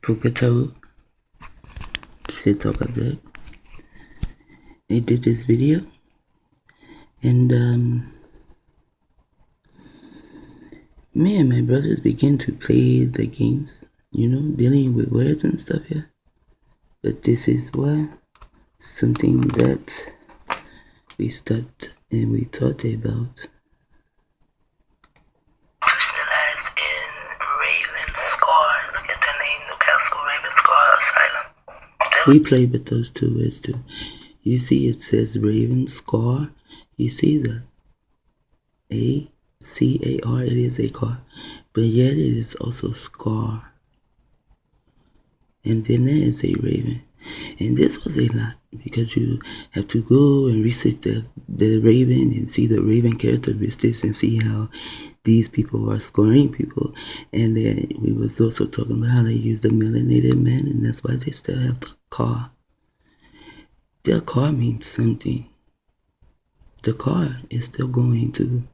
Pocatello. Should talk about that. I did this video, and me and my brothers began to play the games, dealing with words and stuff here. But this is something that we studied and we thought about. Personalized in Raven Scar. Look at the name, Newcastle Raven Scar Asylum. We play with those two words too. You see it says Raven Scar. You see the A-C-A-R, it is a car. But yet it is also scar. And then there is a raven. And this was a lot because you have to go and research the raven and see the raven characteristics and see how these people are scoring people. And then we was also talking about how they use the melanated man, and that's why they still have the car. Their car means something. The car is still going to.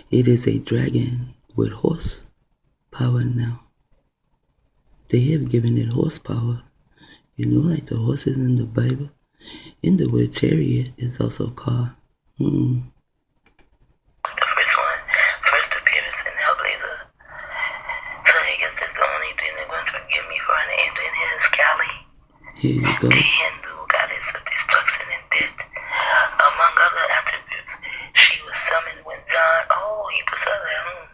It is a dragon with horse power now. They have given it horsepower. Like the horses in the Bible. In the word chariot is also car. The first one, first appearance in Hellblazer. So I guess that's the only thing they're going to forgive me for. And then here's Kali. Here you go. The Hindu goddess of destruction and death. Among other attributes, she was summoned when he puts her there.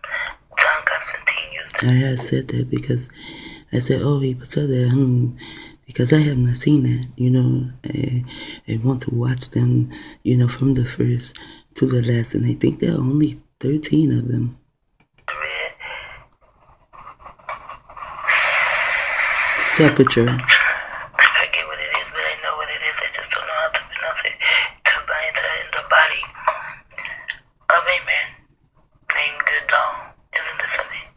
John Constantine used it. I had said that because I said, he puts her there. Because I have not seen that, I want to watch them, from the first to the last, and I think there are only 13 of them. Red. Sepulture. I forget what it is, but I know what it is. I just don't know how to pronounce it. To bind her in the body of a man named Goodall. Isn't that something?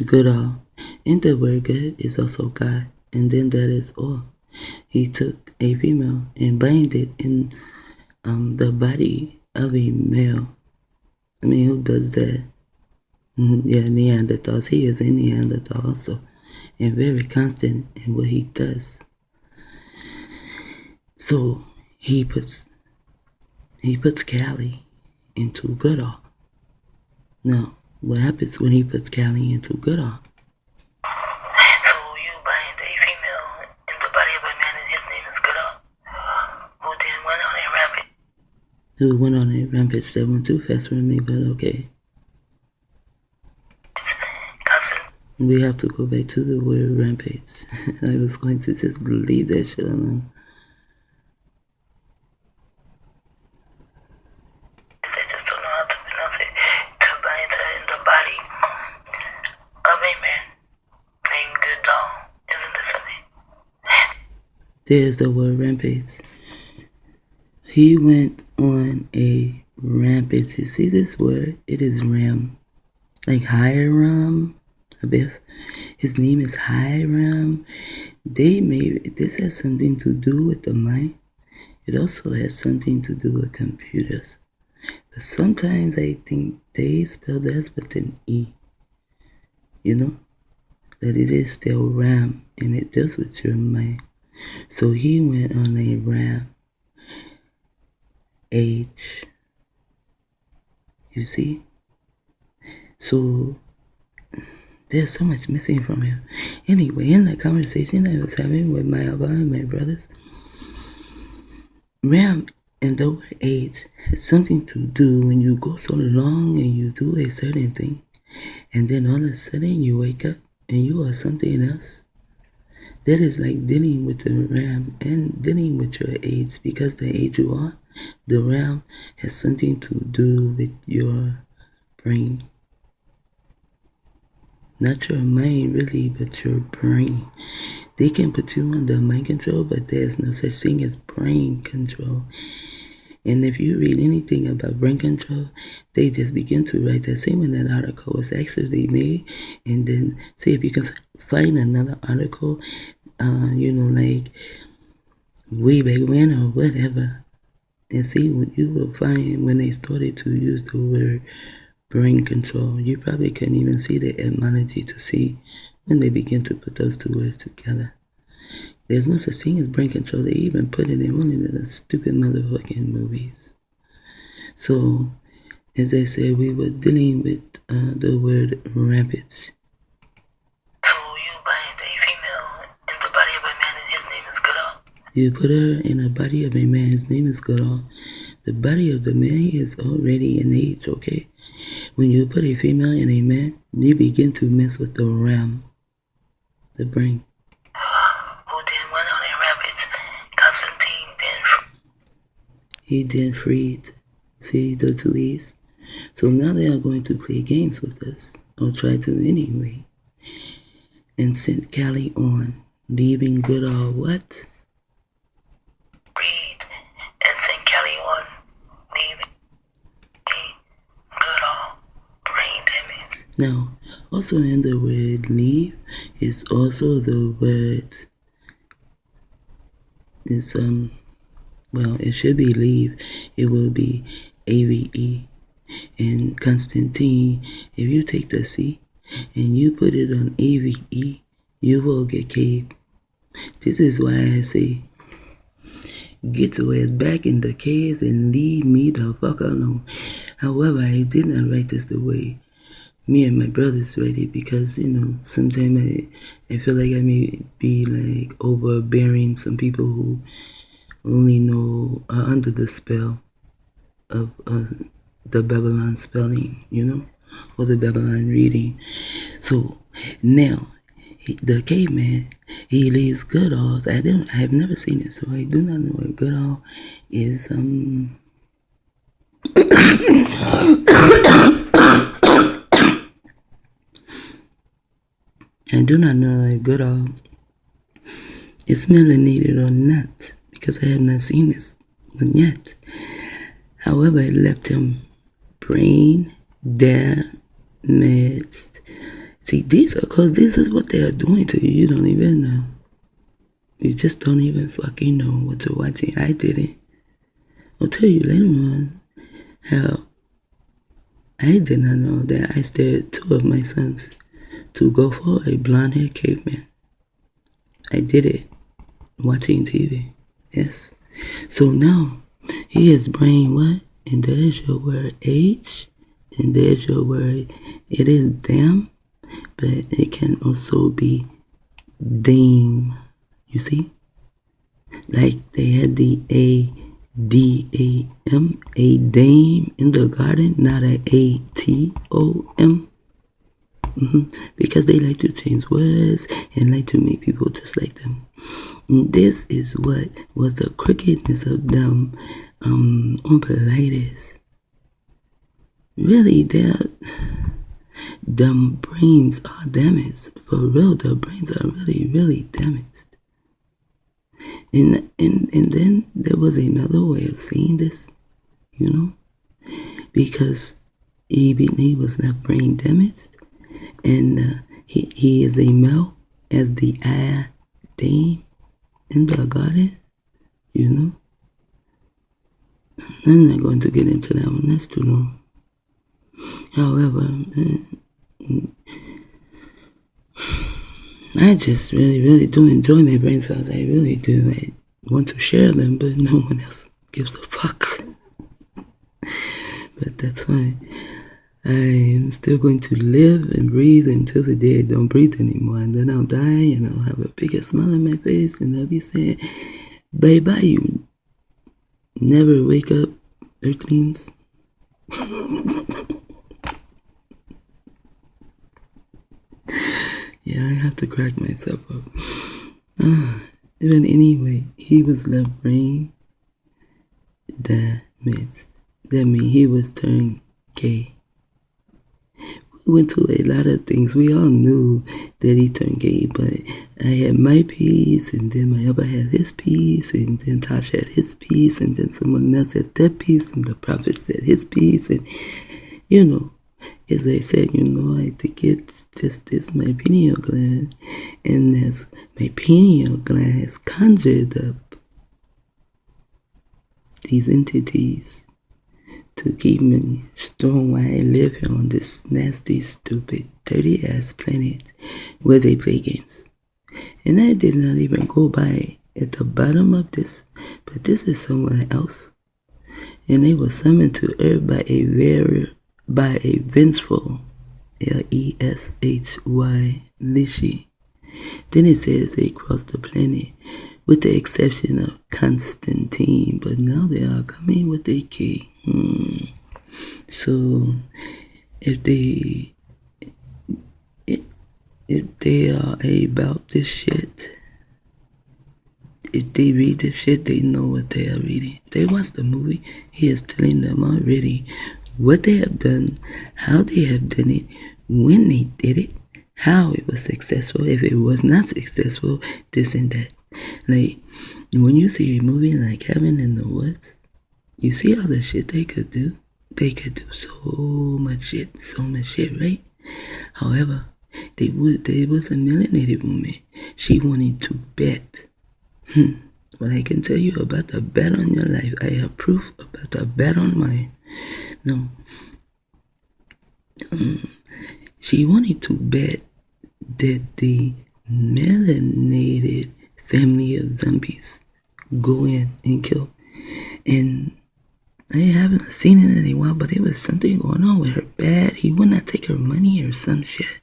Goodall. And the word good is also God. And then that is all. He took a female and bound it in the body of a male. I mean, who does that? Yeah, Neanderthals. He is a Neanderthal also. And very constant in what he does. So he puts Kali into Goodall. Now, what happens when he puts Kali into Goodall? Who went on a rampage that went too fast for me, but okay. We have to go back to the word rampage. I was going to just leave that shit alone. I just don't know how to pronounce it. To bind her in the body of a man named Goodall. Isn't that something? There's the word rampage. He went on a rampage. You see this word? It is Ram. Like Hiram. His name is Hiram. This has something to do with the mind. It also has something to do with computers. But sometimes I think they spell this with an E. That it is still Ram, and it deals with your mind. So he went on a Ram. H. You see? So there's so much missing from him. Anyway, in that conversation I was having with my Abba and my brothers, Ram and the word age has something to do when you go so long and you do a certain thing, and then all of a sudden you wake up and you are something else. That is like dealing with the Ram and dealing with your age, because the age you are, the Ram has something to do with your brain. Not your mind really, but your brain. They can put you under mind control, but there's no such thing as brain control. And if you read anything about brain control, they just begin to write that same when that article was actually made, and then see if you can find another article, like way back when or whatever, and see what you will find when they started to use the word brain control. You probably couldn't even see the etymology to see when they begin to put those two words together. There's no such thing as brain control. They even put it in one of the stupid motherfucking movies. So, as I said, we were dealing with the word rampage. So you bind a female in the body of a man and his name is Goodall? You put her in a body of a man, his name is Goodall. The body of the man is already in age, okay? When you put a female in a man, you begin to mess with the RAM, the brain. Who then went on a rampage? Constantine then. He then freed, see the two E's? So now they are going to play games with us, or try to anyway, and sent Callie on, leaving Goodall what? Freed and sent Kelly on, leaving Goodall brain damage. Now, also in the word leave is also the word, it's, well, it should be leave. It will be AVE. And Constantine, if you take the C and you put it on AVE, you will get cave. This is why I say, get your ass back in the caves and leave me the fuck alone. However, I did not write this the way me and my brothers read it because, sometimes I feel like I may be like overbearing some people who only know under the spell of the Babylon spelling, or the Babylon reading. So now, the caveman, he leaves Goodall. I have never seen it, so I do not know if Goodall is I do not know if Goodall is melanated or not, because I have not seen this one yet. However, it left him brain damaged. See, this is what they are doing to you. You don't even know. You just don't even fucking know what you're watching. I didn't. I'll tell you later on how I did not know that I stared 2 of my sons to go for a blonde-haired caveman. I did it watching TV. Yes. So now, he is brain what? And there's your word age. And there's your word, it is damn. But it can also be dame. You see? Like they had the A-D-A-M, a dame in the garden, not a A-T-O-M. Because they like to change words and like to make people just like them. And this is what was the crookedness of them on Politis. Really, them brains are damaged. For real, their brains are really, really damaged. And then there was another way of seeing this, because he was not brain damaged, and he is a male as the dame in the garden, I'm not going to get into that one, that's too long. However, I just really, really do enjoy my brain cells. I really do. I want to share them, but no one else gives a fuck. But that's fine. I'm still going to live and breathe until the day I don't breathe anymore. And then I'll die and I'll have a bigger smile on my face and I'll be saying, bye-bye, you never wake up, Earthlings. Yeah, I have to crack myself up. But anyway, he was left brain damaged. That means he was turned gay. We went to a lot of things. We all knew that he turned gay, but I had my piece, and then my other had his piece, and then Tosh had his piece, and then someone else had that piece, and the prophet said his piece, and as I said, I think it's just this my pineal gland, and as my pineal gland has conjured up these entities to keep me strong while I live here on this nasty, stupid, dirty-ass planet where they play games. And that did not even go by at the bottom of this, but this is someone else. And they were summoned to earth by a vengeful, Leshy, Lishi. Then it says they crossed the planet, with the exception of Constantine, but now they are coming with a key. So if they are about this shit, if they read this shit, they know what they are reading. They watch the movie. He is telling them already what they have done, how they have done it, when they did it, how it was successful, if it was not successful, this and that. Like, when you see a movie like Cabin in the Woods, you see all the shit they could do. They could do so much shit, right? However, there was a melanated woman. She wanted to bet. What I can tell you about the bet on your life, I have proof about the bet on mine. No. She wanted to bet that the melanated family of zombies go in and kill. And I haven't seen it in a while, but it was something going on with her bad. He would not take her money or some shit.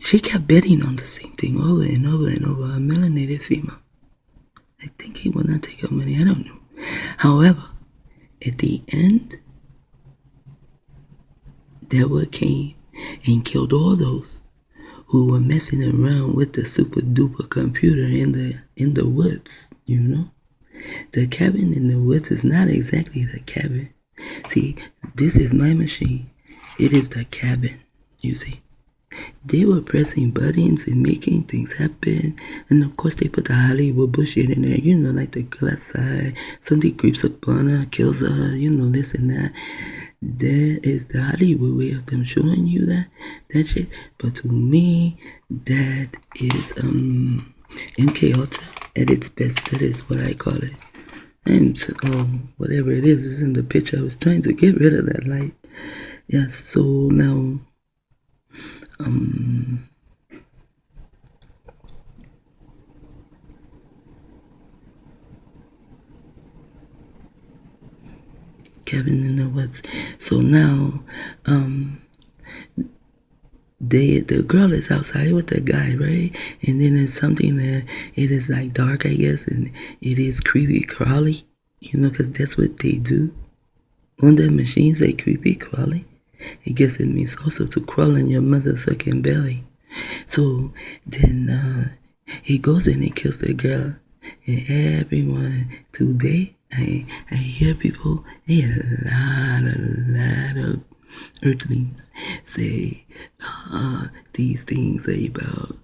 She kept betting on the same thing over and over and over. A melanated female. I think he would not take her money. I don't know. However, at the end, Deborah came and killed all those who were messing around with the super duper computer in the woods, you know? The cabin in the woods is not exactly the cabin. See, this is my machine. It is the cabin, you see. They were pressing buttons and making things happen. And of course they put the Hollywood bullshit in there, you know, like the girl outside, somebody creeps up on her, kills her, you know, this and that. That is the Hollywood way of them showing you that shit. But to me, that is MK Ultra at its best. That is what I call it. And whatever it is in the picture. I was trying to get rid of that light. Yes, so now Cabin in the Woods. So now the girl is outside with the guy, right? And then there's something that it is like dark, I guess, and it is creepy crawly, you know, because that's what they do. On the machines, they creepy crawly. I guess it means also to crawl in your motherfucking belly. So then he goes in and kills the girl. And everyone today, I hear people, a lot of earthlings say these things about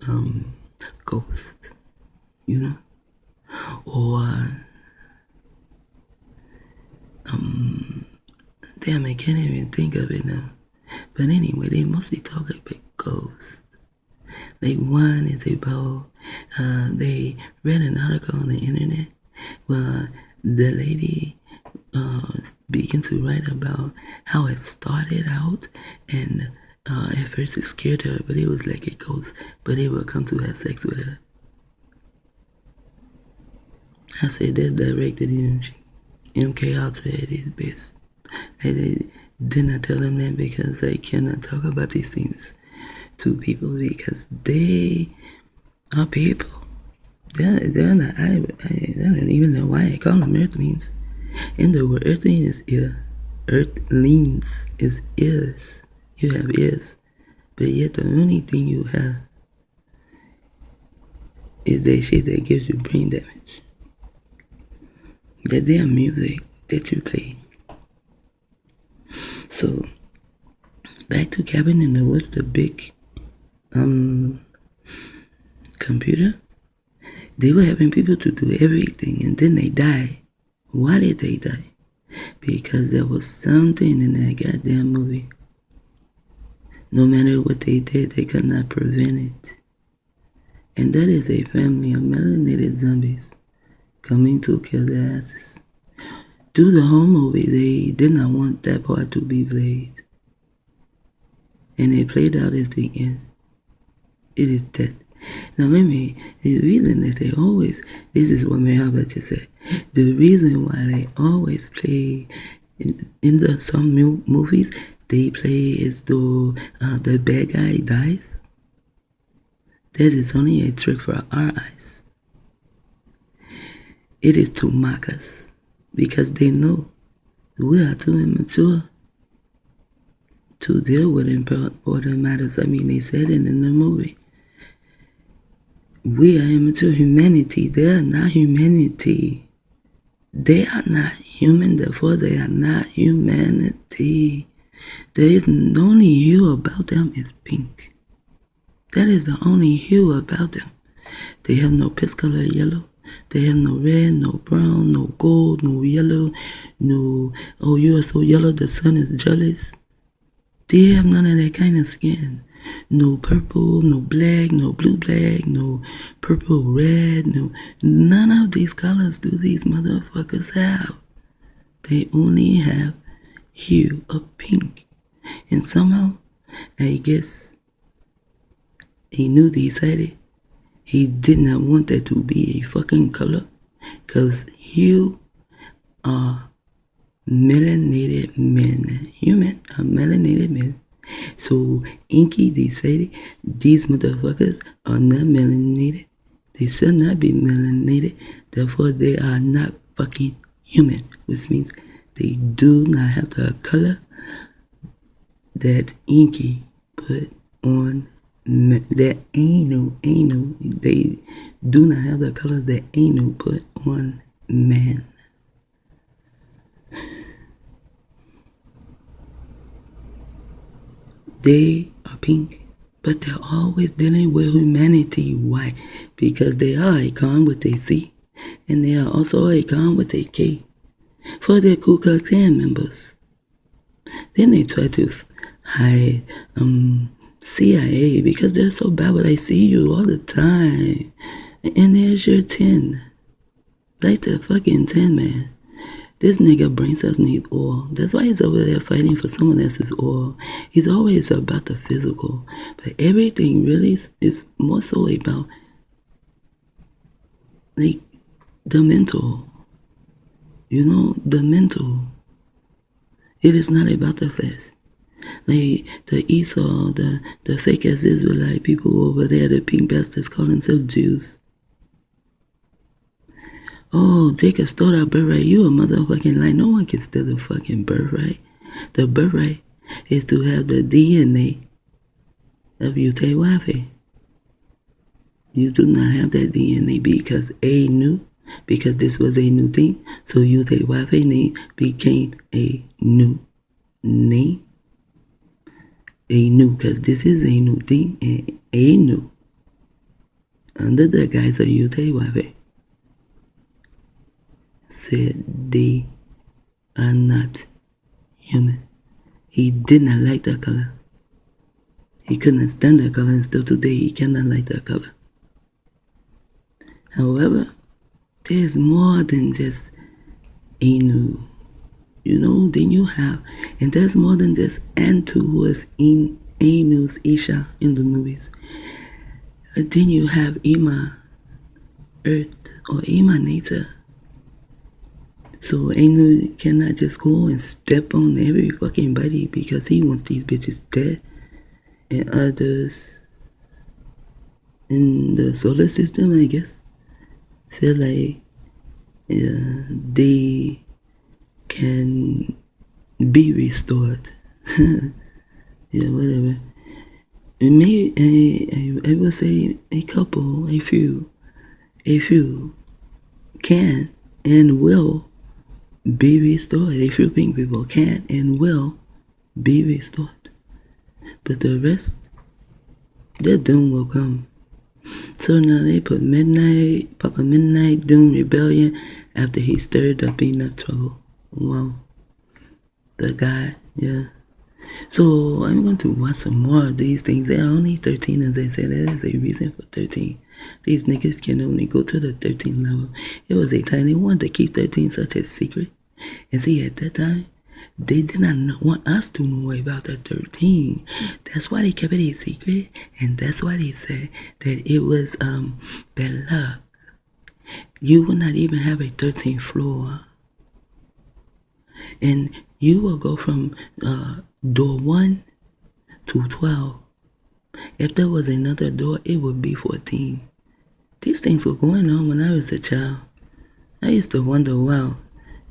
ghosts, you know, or damn, I can't even think of it now. But anyway, they mostly talk about ghosts. Like one is about they read an article on the internet where the lady began to write about how it started out, and at first it scared her, but it was like a ghost, but they would come to have sex with her. I said that's directed energy. MK Ultra at his best. I did not tell him that because I cannot talk about these things to people because they are people. They're not. I don't even know why I call them earthlings. And the word earthling is ear. Earthlings is ears. You have ears, but yet the only thing you have is that shit that gives you brain damage. That damn music that you play. So, back to Cabin in the Woods, the big computer. They were having people to do everything, and then they die. Why did they die? Because there was something in that goddamn movie. No matter what they did, they could not prevent it. And that is a family of melanated zombies coming to kill their asses. Through the whole movie, they did not want that part to be played. And it played out at the end. It is dead. Now the reason that they always, this is what Mehabba just said, the reason why they always play in some movies, they play as though the bad guy dies. That is only a trick for our eyes. It is to mock us because they know we are too immature to deal with important matters. I mean, they said it in the movie. We are immature humanity. They are not humanity. They are not human, therefore they are not humanity. There is the only hue about them is pink. That is the only hue about them. They have no piss color yellow. They have no red, no brown, no gold, no yellow, no, oh, you are so yellow, the sun is jealous. They have none of that kind of skin. No purple, no black, no blue black, no purple red, no, none of these colors do these motherfuckers have. They only have hue of pink. And somehow, I guess, he knew decided he did not want that to be a fucking color. Cause hue are melanated men. Human are melanated men. So Inky decided these motherfuckers are not melanated. They should not be melanated. Therefore, they are not fucking human, which means they do not have the color that Inky put on. That Anu, they do not have the color that Anu put on man. They are pink, but they're always dealing with humanity. Why? Because they are a con with a C, and they are also a con with a K for their Ku Klux Klan members. Then they try to hide CIA because they're so bad, but I see you all the time. And there's your 10. Like the fucking 10, man. This nigga brain cells need oil. That's why he's over there fighting for someone else's oil. He's always about the physical. But everything really is more so about, like, the mental. You know, the mental. It is not about the flesh. Like the Esau, the fake ass Israelite people over there, the pink bastards call themselves Jews. Oh, Jacob stole our birthright. You a motherfucking lie. No one can steal the fucking birthright. The birthright is to have the DNA of Utewhafe. You do not have that DNA because A knew, because this was a new thing. So Utewhafe name became a new name. A new, because this is a new thing, and a new under the guise of Utewhafe said they are not human. He did not like that color. He couldn't stand that color, and still today he cannot like that color. However, there's more than just Anu. You know, then you have, and there's more than just Antu, who is in Anu's Isha in the movies. And then you have Ima, Earth, or Ima, Nature. So Anu cannot just go and step on every fucking body because he wants these bitches dead. And others in the solar system, I guess, feel like they can be restored. Yeah, whatever. Maybe I will say a couple, a few can and will be restored. A few pink people can and will be restored. But the rest, their doom will come. So now they put Papa Midnight, Doom Rebellion, after he stirred up enough trouble. Wow. The guy, yeah. So I'm going to watch some more of these things. There are only 13, as I said. There is a reason for 13. These niggas can only go to the 13th level. It was a time they wanted to keep 13 such a secret. And see, at that time, they did not want us to know about the 13. That's why they kept it a secret, and that's why they said that it was bad luck. You will not even have a 13th floor, and you will go from door 1 to 12. If there was another door, it would be 14. These things were going on when I was a child. I used to wonder, wow,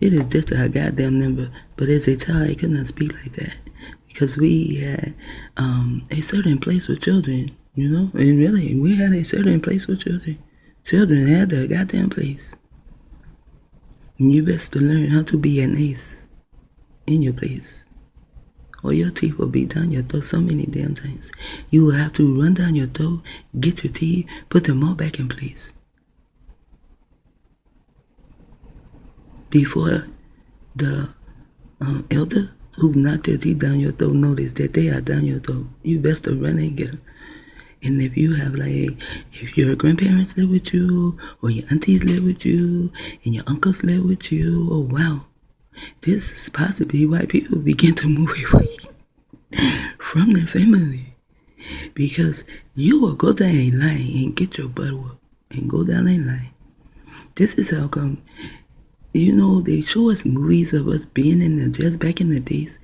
it is just a goddamn number. But as a child, I could not speak like that because we had a certain place with children, you know? And really, we had a certain place with children. Children had their goddamn place. And you best to learn how to be an ace in your place, or your teeth will be down your throat so many damn times. You will have to run down your throat, get your teeth, put them all back in place before the elder who knocked their teeth down your throat notice that they are down your throat. You best to run and get them. And if you have if your grandparents live with you, or your aunties live with you, and your uncles live with you, oh wow, this is possibly why people begin to move away from their family. Because you will go down a line and get your butt whooped and go down a line. This is how come, they show us movies of us being in the jails back in the days.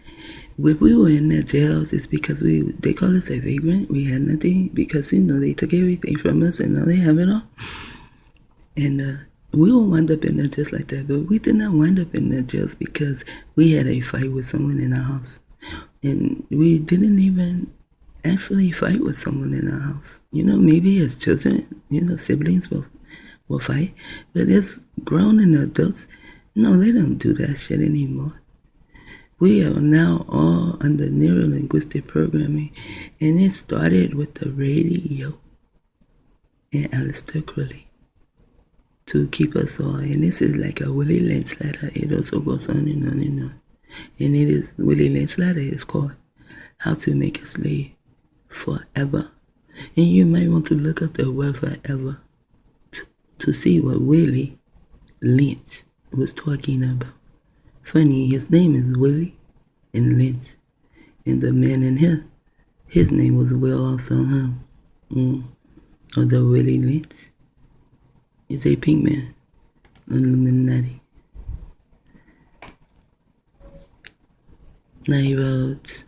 When we were in the jails, it's because they call us a vagrant. We had nothing because, they took everything from us and now they have it all. And we will wind up in the jails like that, but we did not wind up in the jails because we had a fight with someone in our house. And we didn't even actually fight with someone in our house. Maybe as children, siblings will fight, but as grown and adults, no, they don't do that shit anymore. We are now all under neuro-linguistic programming, and it started with the radio and Aleister Crowley to keep us all. And this is like a Willie Lynch letter. It also goes on and on and on. And Willie Lynch letter is called How to Make a Slave Forever. And you might want to look up the word forever to see what Willie Lynch was talking about. Funny, his name is Willie and Lynch. And the man in here, his name was Will also, Although Willie Lynch is a pink man, Illuminati. Now he wrote,